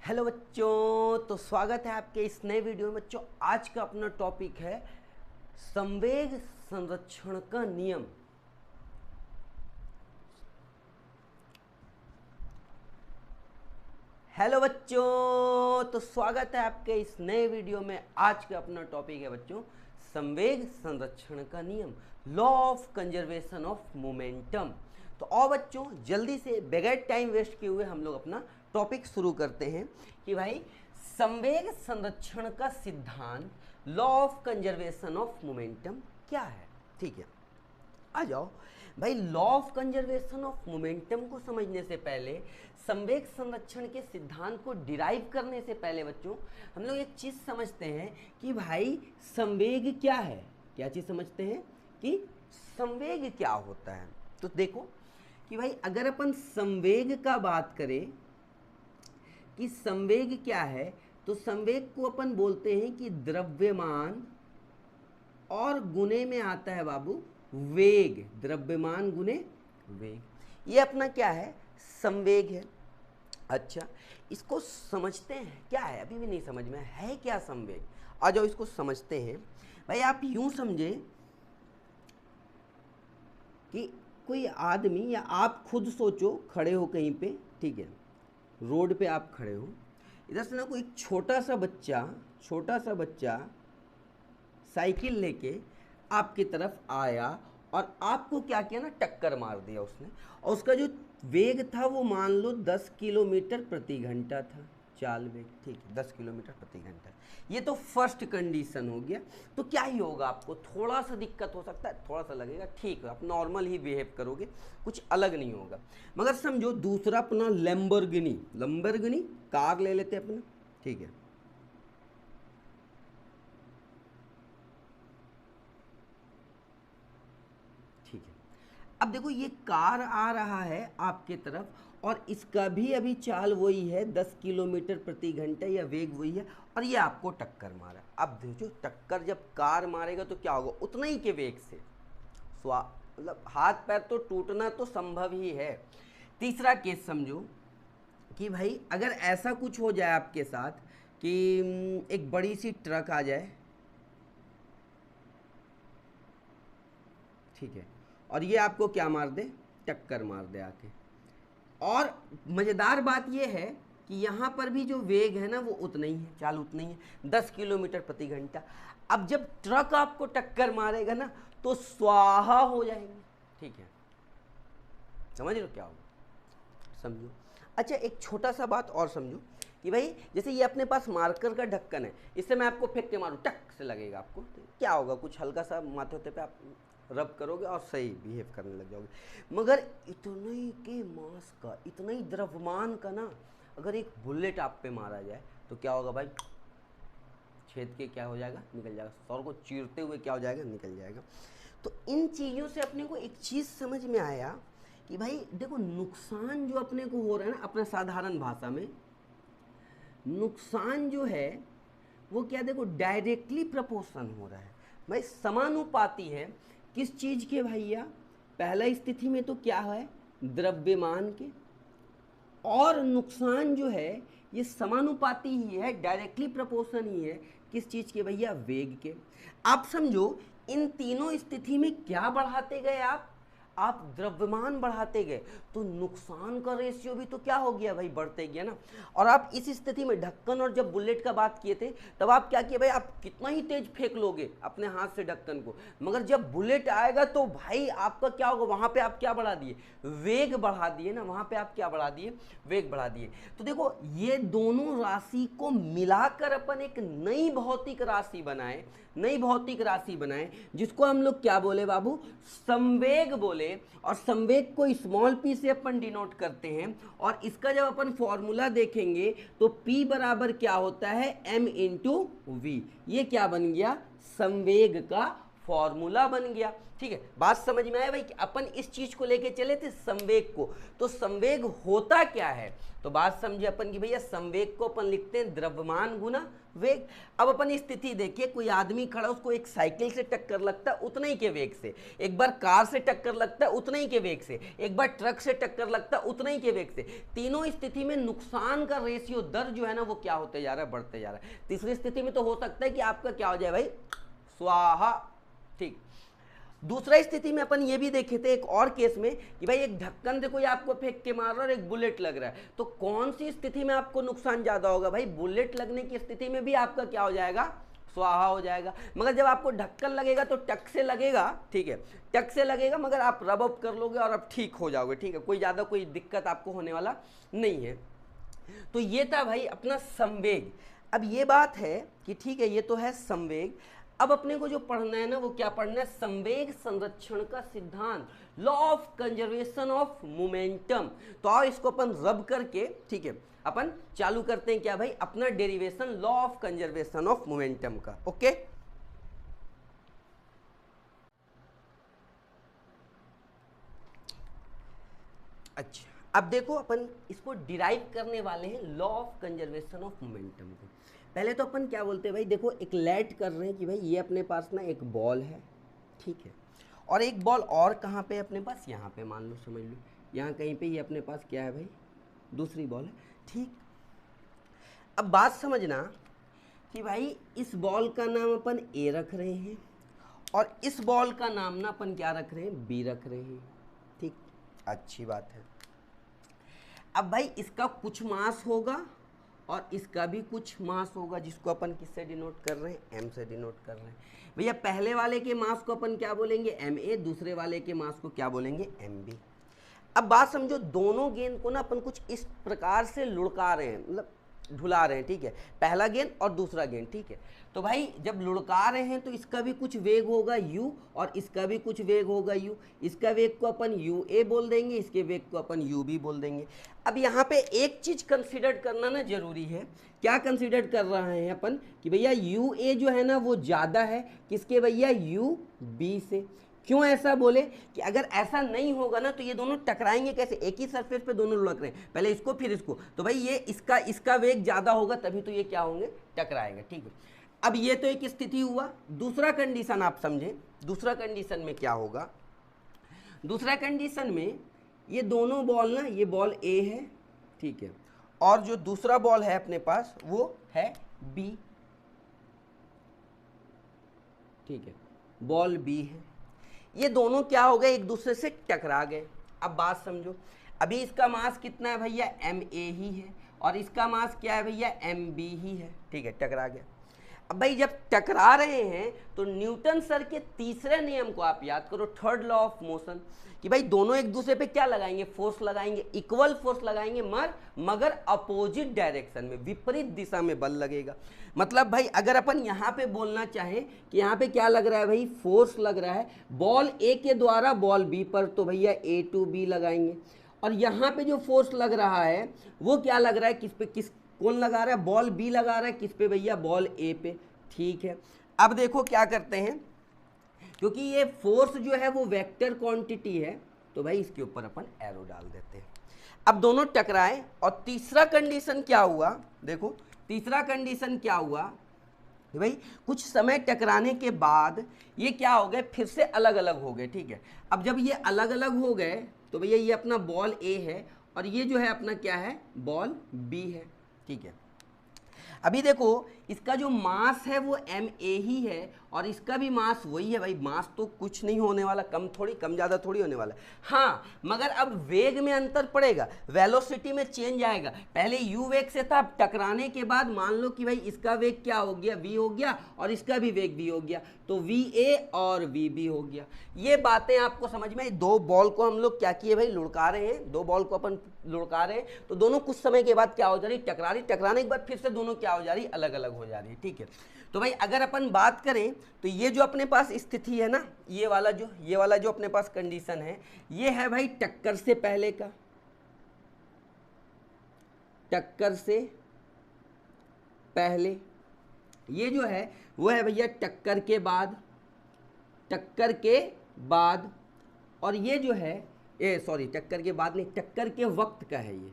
Hello बच्चों, तो स्वागत है आपके इस नए वीडियो में। बच्चों, आज का अपना टॉपिक है संवेग संरक्षण का नियम। हेलो बच्चों, तो स्वागत है आपके इस नए वीडियो में। आज का अपना टॉपिक है बच्चों संवेग संरक्षण का नियम, law of conservation of momentum. तो और बच्चों, जल्दी से बगैर टाइम वेस्ट किए हुए हम लोग अपना टॉपिक शुरू करते हैं कि भाई संवेग संरक्षण का सिद्धांत, law of conservation of momentum क्या है। ठीक है, आ जाओ भाई। Law of conservation of momentum को समझने से पहले, संवेग संरक्षण के सिद्धांत को डिराइव करने से पहले बच्चों हम लोग एक चीज़ समझते हैं कि भाई संवेग क्या है। क्या चीज़ समझते हैं कि संवेग क्या होता है। तो देखो कि भाई अगर अपन संवेग का बात करें कि संवेग क्या है, तो संवेग को अपन बोलते हैं कि द्रव्यमान और गुणे में आता है बाबू वेग। द्रव्यमान गुणे वेग, ये अपना क्या है, संवेग है। अच्छा, इसको समझते हैं क्या है, अभी भी नहीं समझ में है क्या संवेग। आ जाओ इसको समझते हैं। भाई आप यूं समझे कि कोई आदमी, या आप खुद सोचो, खड़े हो कहीं पे, ठीक है, रोड पे आप खड़े हो, इधर से ना कोई छोटा सा बच्चा साइकिल लेके आपकी तरफ आया और आपको क्या किया ना, टक्कर मार दिया उसने। और उसका जो वेग था वो मान लो 10 किलोमीटर प्रति घंटा था, चाल वेग। ठीक है, 10 किलोमीटर प्रति घंटा। ये तो फर्स्ट कंडीशन हो गया। तो क्या ही होगा, आपको थोड़ा सा दिक्कत हो सकता है, थोड़ा सा लगेगा, ठीक है, आप नॉर्मल ही बिहेव करोगे, कुछ अलग नहीं होगा। मगर समझो दूसरा अपना लैम्बोर्गिनी कार ले लेते अपना, ठीक है, ठीक है। अब देखो ये कार आ रहा है आपके तरफ और इसका भी अभी चाल वही है, 10 किलोमीटर प्रति घंटा, या वेग वही है, और ये आपको टक्कर मारा। अब देखो टक्कर जब कार मारेगा तो क्या होगा, उतना ही के वेग से मतलब हाथ पैर तो टूटना तो संभव ही है। तीसरा केस समझो कि भाई अगर ऐसा कुछ हो जाए आपके साथ कि एक बड़ी सी ट्रक आ जाए, ठीक है, और ये आपको क्या मार दे, टक्कर मार दे आके। और मज़ेदार बात ये है कि यहाँ पर भी जो वेग है ना वो उतना ही है, चाल उतना ही है, 10 किलोमीटर प्रति घंटा। अब जब ट्रक आपको टक्कर मारेगा ना तो स्वाहा हो जाएंगे। ठीक है, समझ रहे हो क्या होगा, समझो। अच्छा, एक छोटा सा बात और समझो कि भाई जैसे ये अपने पास मार्कर का ढक्कन है, इससे मैं आपको फेंक के मारूँ, टक से लगेगा आपको, क्या होगा, कुछ हल्का सा माथे होते पे आप रब करोगे और सही बिहेव करने लग जाओगे। मगर इतने ही के मास का, इतना ही द्रव्यमान का ना, अगर एक बुलेट आप पे मारा जाए तो क्या होगा भाई, छेद के क्या हो जाएगा, निकल जाएगा, सौर को चीरते हुए क्या हो जाएगा, निकल जाएगा। तो इन चीज़ों से अपने को एक चीज़ समझ में आया कि भाई देखो नुकसान जो अपने को हो रहा है ना, अपने साधारण भाषा में नुकसान जो है वो क्या, देखो डायरेक्टली प्रोपोर्शन हो रहा है भाई, समानुपाती है। किस चीज़ के भैया, पहला स्थिति में तो क्या है, द्रव्यमान के, और नुकसान जो है ये समानुपाती ही है, डायरेक्टली प्रोपोर्शन ही है, किस चीज़ के भैया, वेग के। आप समझो इन तीनों स्थिति में क्या बढ़ाते गए आप द्रव्यमान बढ़ाते गए तो नुकसान का रेशियो भी तो क्या हो गया भाई, बढ़ते गया ना। और आप इस स्थिति में ढक्कन और जब बुलेट का बात किए थे तब आप क्या किए भाई, आप कितना ही तेज फेंक लोगे अपने हाथ से ढक्कन को, मगर जब बुलेट आएगा तो भाई आपका क्या होगा, वहां पे आप क्या बढ़ा दिए, वेग बढ़ा दिए ना, वहां पे आप क्या बढ़ा दिए, वेग बढ़ा दिए। तो देखो ये दोनों राशि को मिलाकर अपन एक नई भौतिक राशि बनाए, जिसको हम लोग क्या बोले बाबू, संवेग बोले। और संवेग को स्मॉल p से अपन डिनोट करते हैं, और इसका जब अपन फॉर्मूला देखेंगे तो p बराबर क्या होता है, m इंटू वी। ये क्या बन गया, संवेग का फॉर्मूला बन गया। ठीक है, बात समझ में आया भाई कि अपन इस चीज को लेके चले थे संवेग को। तो संवेग होता क्या है, तो बात समझे अपन की भैया संवेग को अपन लिखते हैं द्रव्यमान गुना वेग। अब अपन स्थिति देखिए, कोई आदमी खड़ा, उसको एक साइकिल से टक्कर लगता है उतने ही के वेग से, एक बार कार से टक्कर लगता है उतने ही के वेग से, एक बार ट्रक से टक्कर लगता है उतने ही के वेग से। तीनों स्थिति में नुकसान का रेशियो दर जो है ना वो क्या होते जा रहा है, बढ़ते जा रहा है। तीसरी स्थिति में तो हो सकता है कि आपका क्या हो जाए भाई, स्वाहा। ठीक, दूसरा स्थिति में अपन ये भी देखे थे एक और केस में कि भाई एक ढक्कन से कोई आपको फेंक के मार रहा है और एक बुलेट लग रहा है, तो कौन सी स्थिति में आपको नुकसान ज्यादा होगा भाई, बुलेट लगने की स्थिति में भी आपका क्या हो जाएगा, स्वाहा हो जाएगा। मगर जब आपको ढक्कन लगेगा तो टक से लगेगा, ठीक है, टक से लगेगा, मगर आप रब अप कर लोगे और आप ठीक हो जाओगे। ठीक है, कोई ज्यादा कोई दिक्कत आपको होने वाला नहीं है। तो ये था भाई अपना संवेग। अब ये बात है कि ठीक है, ये तो है संवेग। अब अपने को जो पढ़ना है ना वो क्या पढ़ना है, संवेग संरक्षण का सिद्धांत, law of conservation of momentum. तो आओ इसको अपन रब करके, ठीक है, अपन चालू करते हैं क्या भाई, अपना derivation law of conservation of momentum का। ओके, अच्छा अब देखो अपन इसको डिराइव करने वाले हैं law of conservation of momentum को। पहले तो अपन क्या बोलते हैं भाई, देखो एक लेट कर रहे हैं कि भाई ये अपने पास ना एक बॉल है, ठीक है, और एक बॉल और कहाँ पे है अपने पास, यहाँ पे मान लो, समझ लो यहाँ कहीं पे ये अपने पास क्या है भाई, दूसरी बॉल है। ठीक, अब बात समझना कि भाई इस बॉल का नाम अपन ए रख रहे हैं और इस बॉल का नाम ना अपन क्या रख रहे हैं, बी रख रहे हैं। ठीक, अच्छी बात है। अब भाई इसका कुछ मास होगा और इसका भी कुछ मास होगा, जिसको अपन किससे डिनोट कर रहे हैं, एम से डिनोट कर रहे हैं। भैया पहले वाले के मास को अपन क्या बोलेंगे, एम ए, दूसरे वाले के मास को क्या बोलेंगे, एम बी। अब बात समझो, दोनों गेंद को ना अपन कुछ इस प्रकार से लुढ़का रहे हैं, मतलब ढुला रहे हैं। ठीक है, पहला गेंद और दूसरा गेंद। ठीक है, तो भाई जब लुढ़का रहे हैं तो इसका भी कुछ वेग होगा u और इसका भी कुछ वेग होगा u। इसका वेग को अपन ua बोल देंगे, इसके वेग को अपन ub बोल देंगे। अब यहाँ पे एक चीज कंसीडर करना ना जरूरी है। क्या कंसीडर कर रहे हैं अपन कि भैया ua जो है ना वो ज्यादा है किसके भैया, ub से। क्यों ऐसा बोले कि अगर ऐसा नहीं होगा ना तो ये दोनों टकराएंगे कैसे, एक ही सरफेस पे दोनों लुढ़क रहे हैं, पहले इसको फिर इसको, तो भाई ये इसका वेग ज्यादा होगा तभी तो ये क्या होंगे, टकराएंगे। ठीक है, अब ये तो एक स्थिति हुआ। दूसरा कंडीशन आप समझें, दूसरा कंडीशन में क्या होगा, दूसरा कंडीशन में ये दोनों बॉल ना, ये बॉल ए है, ठीक है, और जो दूसरा बॉल है अपने पास वो है बी, ठीक है, बॉल बी है। ये दोनों क्या हो गए, एक दूसरे से टकरा गए। अब बात समझो, अभी इसका मास कितना है भैया, एम ए ही है, और इसका मास क्या है भैया, एम बी ही है। ठीक है, टकरा गया। अब भाई जब टकरा रहे हैं तो न्यूटन सर के तीसरे नियम को आप याद करो, थर्ड लॉ ऑफ मोशन, कि भाई दोनों एक दूसरे पे क्या लगाएंगे, फोर्स लगाएंगे, इक्वल फोर्स लगाएंगे, मगर अपोजिट डायरेक्शन में, विपरीत दिशा में बल लगेगा। मतलब भाई अगर अपन यहाँ पे बोलना चाहें कि यहाँ पे क्या लग रहा है भाई, फोर्स लग रहा है बॉल ए के द्वारा बॉल बी पर, तो भैया ए टू बी लगाएंगे। और यहाँ पे जो फोर्स लग रहा है वो क्या लग रहा है, किस पे, किस, कौन लगा रहा है, बॉल बी लगा रहा है किस पे भैया, बॉल ए पे। ठीक है, अब देखो क्या करते हैं, क्योंकि ये फोर्स जो है वो वेक्टर क्वांटिटी है तो भाई इसके ऊपर अपन एरो डाल देते हैं। अब दोनों टकराए और तीसरा कंडीशन क्या हुआ, देखो तीसरा कंडीशन क्या हुआ कि भाई कुछ समय टकराने के बाद ये क्या हो गए, फिर से अलग अलग हो गए। ठीक है, अब जब ये अलग अलग हो गए तो भैया ये अपना बॉल ए है और ये जो है अपना क्या है, बॉल बी है। ठीक है, अभी देखो इसका जो मास है वो एम ए ही है और इसका भी मास वही है। भाई मास तो कुछ नहीं होने वाला, कम ज़्यादा थोड़ी होने वाला। हाँ, मगर अब वेग में अंतर पड़ेगा, वेलोसिटी में चेंज आएगा। पहले u वेग से था, अब टकराने के बाद मान लो कि भाई इसका वेग क्या हो गया, v हो गया, और इसका भी वेग v हो गया, तो va और vb हो गया। ये बातें आपको समझ में, दो बॉल को हम लोग क्या किए भाई, लुढ़का रहे हैं, दो बॉल को अपन लुढ़का रहे हैं, तो दोनों कुछ समय के बाद क्या हो जा रही, टकरा रही, टकराने के बाद फिर से दोनों क्या हो जा रही, अलग अलग हो जा रही है। ठीक है, तो भाई अगर अपन बात करें तो ये जो अपने पास स्थिति है ना, ये वाला जो अपने पास कंडीशन है, ये है भाई टक्कर से पहले का, टक्कर से पहले। ये जो है वो है भैया टक्कर के बाद, टक्कर के बाद, और ये जो है टक्कर के बाद नहीं, टक्कर के वक्त का है ये,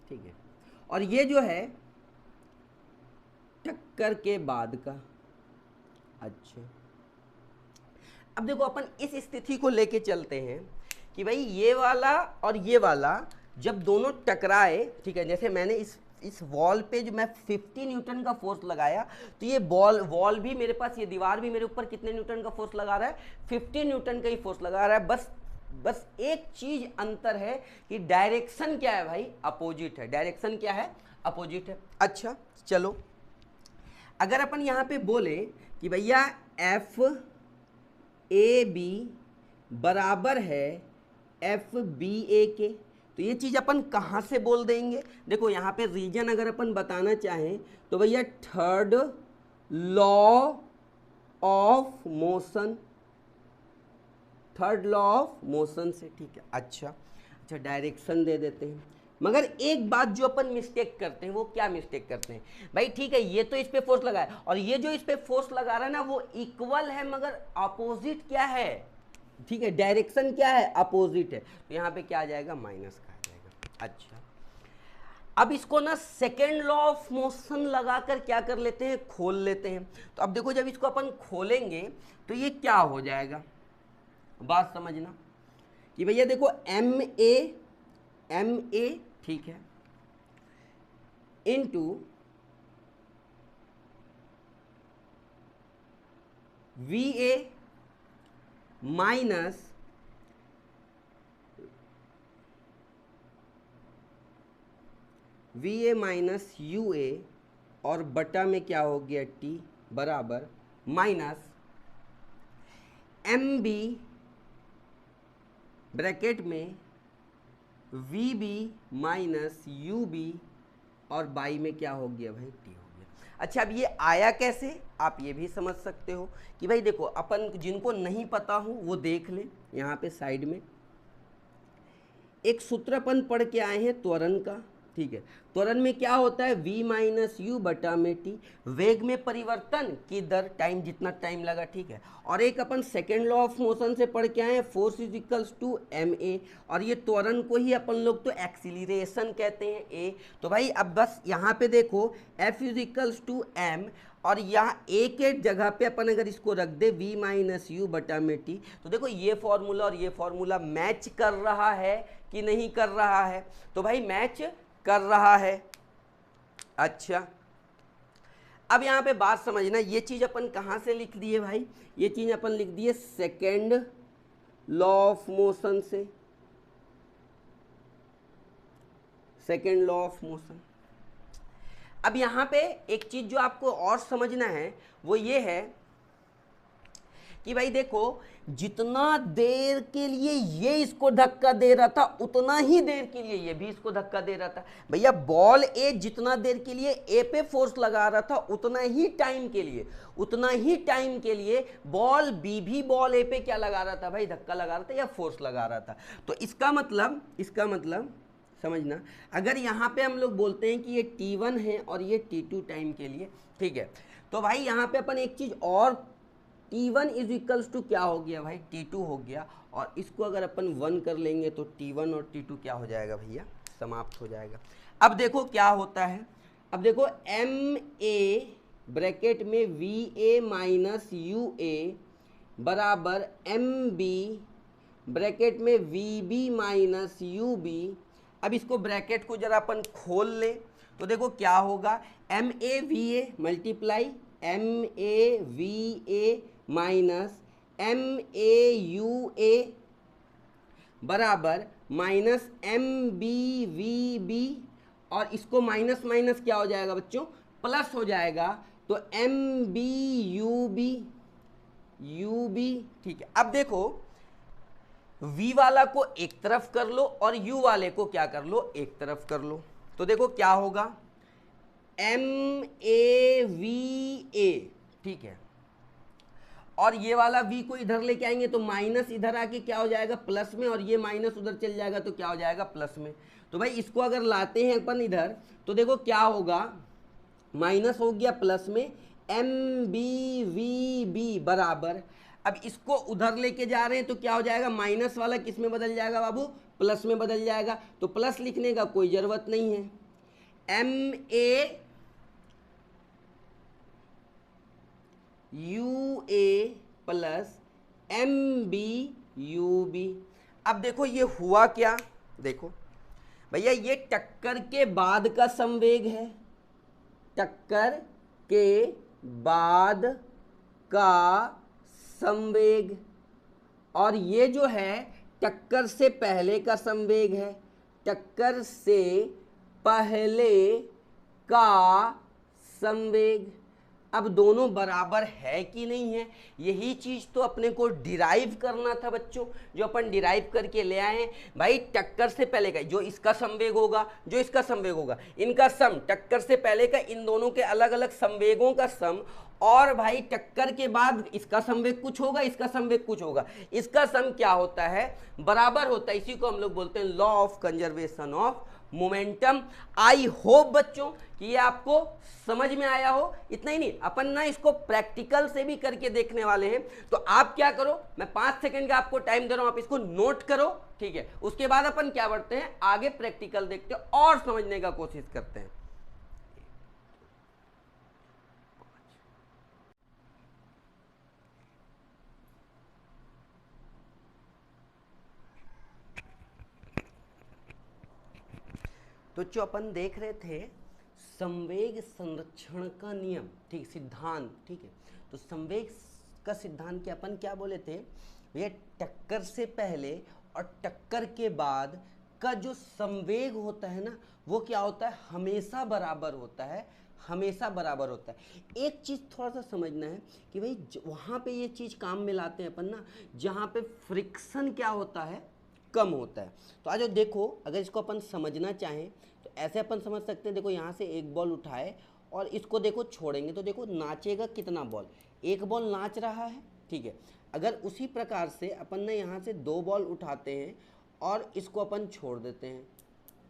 ठीक है। और ये जो है टक्कर के बाद का। अच्छा, अब देखो अपन इस स्थिति को लेके चलते हैं कि भाई ये वाला और ये वाला जब दोनों टकराए, ठीक है, जैसे मैंने इस वॉल पे जो मैं 50 न्यूटन का फोर्स लगाया, तो ये वॉल भी मेरे पास, ये दीवार भी मेरे ऊपर कितने न्यूटन का फोर्स लगा रहा है, 50 न्यूटन का ही फोर्स लगा रहा है। बस एक चीज अंतर है कि डायरेक्शन क्या है भाई, अपोजिट है। डायरेक्शन क्या है, अपोजिट है। अच्छा चलो, अगर अपन यहाँ पे बोले कि भैया एफ ए बी बराबर है एफ बी ए के, तो ये चीज़ अपन कहाँ से बोल देंगे? देखो यहाँ पे रीजन अगर अपन बताना चाहें तो भैया third law of motion, third law of motion से, ठीक है। अच्छा, डायरेक्शन दे देते हैं। मगर एक बात जो अपन मिस्टेक करते हैं, वो क्या मिस्टेक करते हैं भाई? ठीक है, ये तो इस पे फोर्स लगा है और ये जो इस पे फोर्स लगा रहा है ना, वो इक्वल है, मगर अपोजिट क्या है, ठीक है, डायरेक्शन क्या है, अपोजिट है। तो यहाँ पे क्या आ जाएगा, माइनस का आ जाएगा। अच्छा, अब इसको ना सेकेंड लॉ ऑफ मोशन लगाकर क्या कर लेते हैं, खोल लेते हैं। तो अब देखो, जब इसको अपन खोलेंगे तो ये क्या हो जाएगा, बात समझना कि भैया देखो एम ए ठीक है, into V A minus U A, और बटा में क्या हो गया, टी बराबर माइनस एम बी ब्रैकेट में V B minus U B, और बाई में क्या हो गया भाई, टी हो गया। अच्छा, अब ये आया कैसे, आप ये भी समझ सकते हो कि भाई देखो, अपन जिनको नहीं पता हो वो देख लें। यहाँ पे साइड में एक सूत्र अपन पढ़ के आए हैं त्वरण का, ठीक है। त्वरण में क्या होता है, v माइनस यू बटा में टी, वेग में परिवर्तन की दर, टाइम जितना टाइम लगा, ठीक है। और एक अपन सेकेंड लॉ ऑफ मोशन से पढ़ के आए हैं, force is equals to M A, और ये त्वरण को ही अपन लोग तो एक्सीलरेशन कहते हैं, ए। तो भाई अब बस यहाँ पे देखो F is equals to M, और यहाँ ए के जगह पे अपन अगर इसको रख दे v माइनस यू बटा में टी, तो देखो ये फॉर्मूला और ये फॉर्मूला मैच कर रहा है कि नहीं कर रहा है? तो भाई मैच कर रहा है। अच्छा, अब यहाँ पे बात समझना, ये चीज अपन कहाँ से लिख दिए भाई, ये चीज अपन लिख दिए सेकेंड लॉ ऑफ मोशन से, सेकेंड लॉ ऑफ मोशन। अब यहाँ पे एक चीज जो आपको और समझना है वो ये है कि भाई देखो, जितना देर के लिए ये इसको धक्का दे रहा था, उतना ही देर के लिए ये भी इसको धक्का दे रहा था। भैया बॉल ए जितना देर के लिए ए पे फोर्स लगा रहा था, उतना ही टाइम के लिए बॉल बी भी बॉल ए पे क्या लगा रहा था भाई, धक्का लगा रहा था या फोर्स लगा रहा था। तो इसका मतलब समझना, अगर यहाँ पे हम लोग बोलते हैं कि ये T1 है और ये T2 टाइम के लिए, ठीक है, तो भाई यहाँ पे अपन एक चीज और, T1 इज इक्वल्स टू क्या हो गया भाई, T2 हो गया, और इसको अगर अपन 1 कर लेंगे तो T1 और T2 क्या हो जाएगा भैया, समाप्त हो जाएगा। अब देखो क्या होता है, अब देखो एम ए ब्रैकेट में V A minus U A बराबर एम बी ब्रैकेट में V B minus U B. अब इसको ब्रैकेट को जरा अपन खोल लें तो देखो क्या होगा, M A V A multiply M A V A minus M A U A बराबर minus M B V B, और इसको माइनस माइनस क्या हो जाएगा बच्चों, प्लस हो जाएगा, तो एम बी यू बी, ठीक है। अब देखो v वाला को एक तरफ कर लो और u वाले को क्या कर लो, एक तरफ कर लो, तो देखो क्या होगा, एम ए वी ए, ठीक है, और ये वाला v को इधर लेके आएंगे तो माइनस इधर आके क्या हो जाएगा, प्लस में, और ये माइनस उधर चल जाएगा तो क्या हो जाएगा, प्लस में। तो भाई इसको अगर लाते हैं अपन इधर तो देखो क्या होगा, माइनस हो गया प्लस में, एम बी वी बी बराबर, अब इसको उधर लेके जा रहे हैं तो क्या हो जाएगा, माइनस वाला किस में बदल जाएगा बाबू, प्लस में बदल जाएगा। तो प्लस लिखने का कोई जरूरत नहीं है, MAUA प्लस MBUB। अब देखो ये हुआ क्या, देखो भैया ये टक्कर के बाद का संवेग है, टक्कर के बाद का संवेग, और ये जो है टक्कर से पहले का संवेग है, टक्कर से पहले का संवेग। अब दोनों बराबर है कि नहीं है, यही चीज तो अपने को डिराइव करना था बच्चों, जो अपन डिराइव करके ले आए हैं। भाई टक्कर से पहले का जो इसका संवेग होगा, जो इसका संवेग होगा, इनका सम, टक्कर से पहले का इन दोनों के अलग अलग संवेगों का सम, और भाई टक्कर के बाद इसका संवेग कुछ होगा, इसका संवेग कुछ होगा, इसका सम क्या होता है, बराबर होता है। इसी को हम लोग बोलते हैं law of conservation of momentum. I hope बच्चों कि ये आपको समझ में आया हो। इतना ही नहीं, अपन ना इसको प्रैक्टिकल से भी करके देखने वाले हैं। तो आप क्या करो, मैं 5 सेकंड का आपको टाइम दे रहा हूं, आप इसको नोट करो, ठीक है। उसके बाद अपन क्या बढ़ते हैं आगे, प्रैक्टिकल देखते हैं और समझने का कोशिश करते हैं। तो जो अपन देख रहे थे संवेग संरक्षण का नियम, ठीक, सिद्धांत, ठीक है। तो संवेग का सिद्धांत के अपन क्या बोले थे भैया, टक्कर से पहले और टक्कर के बाद का जो संवेग होता है ना, वो क्या होता है, हमेशा बराबर होता है, हमेशा बराबर होता है। एक चीज़ थोड़ा सा समझना है कि भाई वहाँ पे ये चीज़ काम में लाते हैं अपन ना, जहाँ पे फ्रिक्शन क्या होता है, कम होता है। तो आज देखो, अगर इसको अपन समझना चाहें तो ऐसे अपन समझ सकते हैं। देखो यहाँ से एक बॉल उठाए और इसको देखो छोड़ेंगे तो देखो नाचेगा कितना बॉल, एक बॉल नाच रहा है, ठीक है। अगर उसी प्रकार से अपन ने यहाँ से 2 बॉल उठाते हैं और इसको अपन छोड़ देते हैं,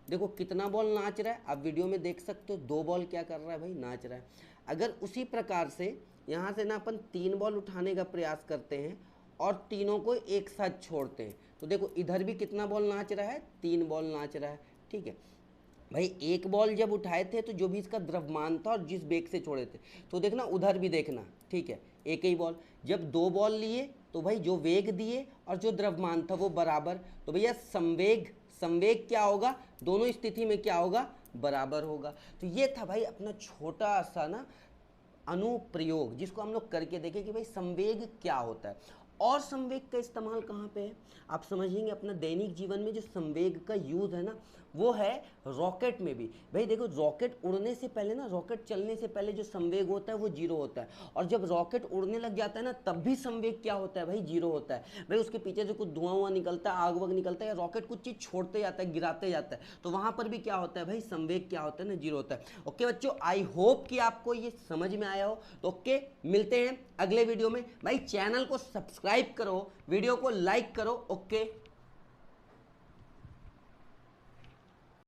देखो कितना बॉल नाच रहा है, आप वीडियो में देख सकते हो। 2 बॉल क्या कर रहा है भाई, नाच रहा है। अगर उसी प्रकार से यहाँ से ना अपन 3 बॉल उठाने का प्रयास करते हैं और तीनों को एक साथ छोड़ते हैं, तो देखो इधर भी कितना बॉल नाच रहा है, 3 बॉल नाच रहा है, ठीक है। भाई एक बॉल जब उठाए थे तो जो भी इसका द्रव्यमान था और जिस बेग से छोड़े थे, तो देखना उधर भी देखना, ठीक है, एक ही बॉल। जब 2 बॉल लिए तो भाई जो वेग दिए और जो द्रव्यमान था वो बराबर, तो भैया संवेग क्या होगा, दोनों स्थिति में क्या होगा, बराबर होगा। तो ये था भाई अपना छोटा सा ना अनुप्रयोग, जिसको हम लोग करके देखें कि भाई संवेग क्या होता है। और संवेग का इस्तेमाल कहाँ पे है, आप समझेंगे अपना दैनिक जीवन में जो संवेग का यूज़ है ना, वो है रॉकेट में भी। भाई देखो रॉकेट उड़ने से पहले ना, रॉकेट चलने से पहले जो संवेग होता है वो 0 होता है, और जब रॉकेट उड़ने लग जाता है ना तब भी संवेग क्या होता है भाई, 0 होता है। भाई उसके पीछे जो कुछ धुआं निकलता है, आग वग निकलता है, या रॉकेट कुछ चीज़ छोड़ते जाता है, गिराते जाता है, तो वहाँ पर भी क्या होता है भाई, संवेग क्या होता है ना, 0 होता है। ओके बच्चों, आई होप कि आपको ये समझ में आया हो। तो ओके, मिलते हैं अगले वीडियो में। भाई चैनल को सब्सक्राइब करो, वीडियो को लाइक करो। ओके।